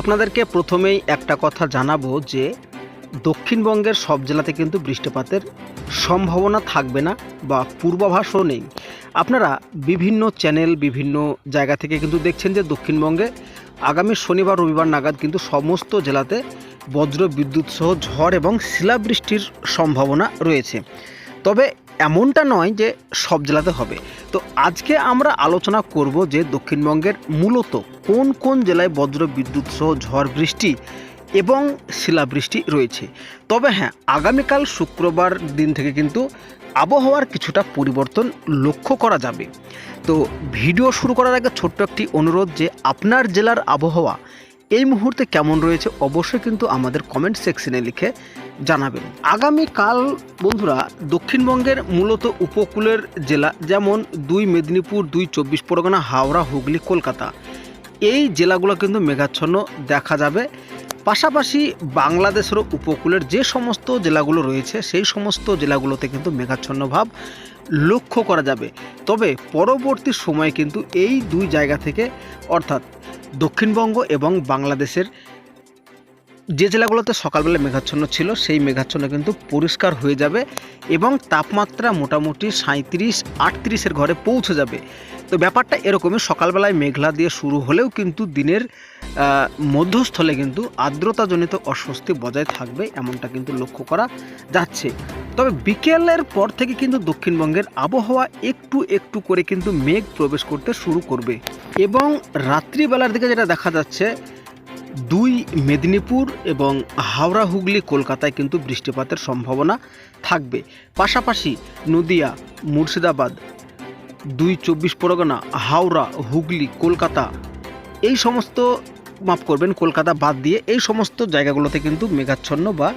আপনাদেরকে প্রথমেই একটা কথা জানাবো যে দক্ষিণবঙ্গের সব জেলাতে কিন্তু বৃষ্টিপাতের সম্ভাবনা থাকবে না বা পূর্বাভাসও নেই। আপনারা বিভিন্ন চ্যানেল বিভিন্ন জায়গা থেকে কিন্তু দেখছেন যে দক্ষিণবঙ্গে আগামী শনিবার রবিবার নাগাদ কিন্তু সমস্ত জেলাতে বজ্র বিদ্যুৎ সহ ঝড় এবং শিলাবৃষ্টির সম্ভাবনা রয়েছে। তবে এমনটা নয় যে সব জেলাতে হবে। তো আজকে আমরা আলোচনা করব যে দক্ষিণবঙ্গের মূলত কোন কোন জেলায় বজ্র বিদ্যুৎ সহ ঝড় বৃষ্টি এবং শিলাবৃষ্টি রয়েছে। তবে হ্যাঁ, আগামীকাল শুক্রবার দিন থেকে কিন্তু আবহাওয়ার কিছুটা পরিবর্তন লক্ষ্য করা যাবে। তো ভিডিও শুরু করার আগে ছোট্ট একটি অনুরোধ যে আপনার জেলার আবহাওয়া এই মুহূর্তে কেমন রয়েছে অবশ্যই কিন্তু আমাদের কমেন্ট সেকশনে লিখে জানাবেন। আগামীকাল বন্ধুরা দক্ষিণবঙ্গের মূলত উপকূলের জেলা যেমন 2 মেদিনীপুর, 2 চব্বিশ পরগনা, হাওড়া, হুগলি, কলকাতা এই জেলাগুলো কিন্তু মেঘাচ্ছন্ন দেখা যাবে। পাশাপাশি বাংলাদেশেরও উপকূলের যে সমস্ত জেলাগুলো রয়েছে সেই সমস্ত জেলাগুলোতে কিন্তু মেঘাচ্ছন্ন ভাব লক্ষ্য করা যাবে। তবে পরবর্তী সময়ে কিন্তু এই দুই জায়গা থেকে অর্থাৎ দক্ষিণবঙ্গ এবং বাংলাদেশের যে জেলাগুলোতে সকালবেলা মেঘাচ্ছন্ন ছিল সেই মেঘাচ্ছন্ন কিন্তু পরিষ্কার হয়ে যাবে এবং তাপমাত্রা মোটামুটি 37-38-এর ঘরে পৌঁছে যাবে। তো ব্যাপারটা এরকমই, সকালবেলায় মেঘলা দিয়ে শুরু হলেও কিন্তু দিনের মধ্যস্থলে কিন্তু আর্দ্রতাজনিত অস্বস্তি বজায় থাকবে, এমনটা কিন্তু লক্ষ্য করা যাচ্ছে। তবে বিকেলের পর থেকে কিন্তু দক্ষিণবঙ্গের আবহাওয়া একটু একটু করে কিন্তু মেঘ প্রবেশ করতে শুরু করবে এবং রাত্রিবেলার দিকে যেটা দেখা যাচ্ছে 2 মেদিনীপুর এবং হাওড়া, হুগলি, কলকাতায় কিন্তু বৃষ্টিপাতের সম্ভাবনা থাকবে। পাশাপাশি নদিয়া, মুর্শিদাবাদ, 2 চব্বিশ পরগনা, হাওড়া, হুগলি, কলকাতা এই সমস্ত কলকাতা বাদ দিয়ে এই সমস্ত জায়গাগুলোতে কিন্তু মেঘাচ্ছন্ন বা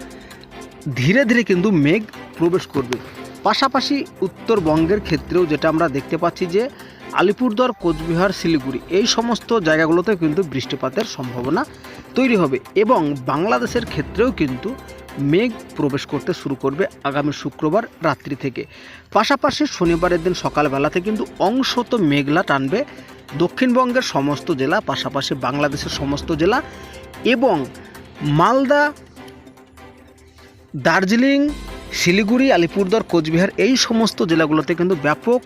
ধীরে ধীরে কিন্তু মেঘ প্রবেশ করবে। পাশাপাশি উত্তরবঙ্গের ক্ষেত্রেও যেটা আমরা দেখতে পাচ্ছি যে আলিপুরদুয়ার, কোচবিহার, শিলিগুড়ি এই সমস্ত জায়গাগুলোতেও কিন্তু বৃষ্টিপাতের সম্ভাবনা তৈরি হবে এবং বাংলাদেশের ক্ষেত্রেও কিন্তু মেঘ প্রবেশ করতে শুরু করবে আগামী শুক্রবার রাত্রি থেকে। পাশাপাশি শনিবারের দিন সকালবেলাতে কিন্তু অংশত মেঘলা টানবে দক্ষিণবঙ্গের সমস্ত জেলা, পাশাপাশি বাংলাদেশের সমস্ত জেলা এবং মালদা, দার্জিলিং, শিলিগুড়ি, আলিপুরদুয়ার, কোচবিহার এই সমস্ত জেলাগুলোতে কিন্তু ব্যাপক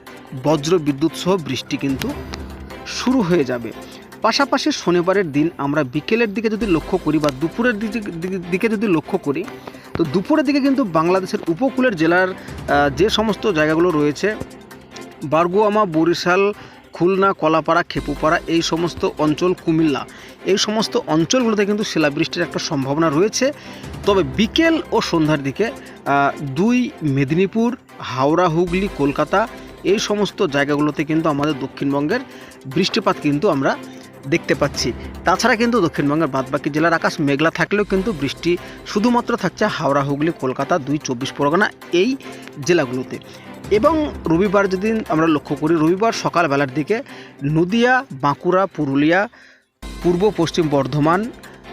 বজ্র বিদ্যুৎ সহ বৃষ্টি কিন্তু শুরু হয়ে যাবে। পাশাপাশি শনিবারের দিন আমরা বিকেলের দিকে যদি লক্ষ্য করি বা দুপুরের দিকে যদি লক্ষ্য করি, তো দুপুরের দিকে কিন্তু বাংলাদেশের উপকূলের জেলার যে সমস্ত জায়গাগুলো রয়েছে বারগুয়ামা, বরিশাল, খুলনা, কলাপাড়া, খেপুপাড়া এই সমস্ত অঞ্চল, কুমিল্লা এই সমস্ত অঞ্চলগুলোতে কিন্তু শিলাবৃষ্টির একটা সম্ভাবনা রয়েছে। তবে বিকেল ও সন্ধ্যার দিকে 2 মেদিনীপুর, হাওড়া, হুগলি, কলকাতা এই সমস্ত জায়গাগুলোতে কিন্তু আমাদের দক্ষিণবঙ্গের বৃষ্টিপাত কিন্তু আমরা দেখতে পাচ্ছি। তাছাড়া কিন্তু দক্ষিণবঙ্গের বাদবাকি জেলার আকাশ মেঘলা থাকলেও কিন্তু বৃষ্টি শুধুমাত্র থাকছে হাওড়া, হুগলি, কলকাতা, 2 চব্বিশ পরগনা এই জেলাগুলোতে। এবং রবিবার যদি আমরা লক্ষ্য করি, রবিবার সকালবেলার দিকে নদিয়া, বাঁকুড়া, পুরুলিয়া, পূর্ব পশ্চিম বর্ধমান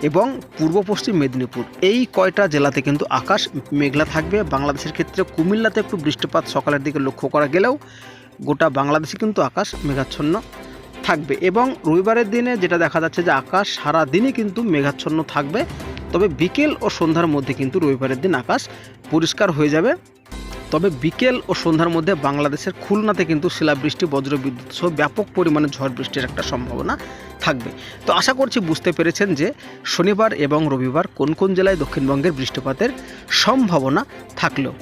এবং পূর্ব পশ্চিম মেদিনীপুর এই কয়টা জেলাতে কিন্তু আকাশ মেঘলা থাকবে। বাংলাদেশের ক্ষেত্রে কুমিল্লাতে একটু বৃষ্টিপাত সকালের দিকে লক্ষ্য করা গেলেও গোটা বাংলাদেশে কিন্তু আকাশ মেঘাচ্ছন্ন থাকবে এবং রবিবারের দিনে যেটা দেখা যাচ্ছে যে আকাশ সারা দিনই কিন্তু মেঘাচ্ছন্ন থাকবে। তবে বিকেল ও সন্ধ্যার মধ্যে কিন্তু রবিবারের দিন আকাশ পরিষ্কার হয়ে যাবে। তবে বিকেল ও সন্ধ্যার মধ্যে বাংলাদেশের খুলনাতে কিন্তু শিলাবৃষ্টি, বজ্রবিদ্যুৎ সহ ব্যাপক পরিমাণে ঝড় বৃষ্টির একটা সম্ভাবনা থাকবে। তো আশা করছি বুঝতে পেরেছেন যে শনিবার এবং রবিবার কোন কোন জেলায় দক্ষিণবঙ্গের বৃষ্টিপাতের সম্ভাবনা থাকলেও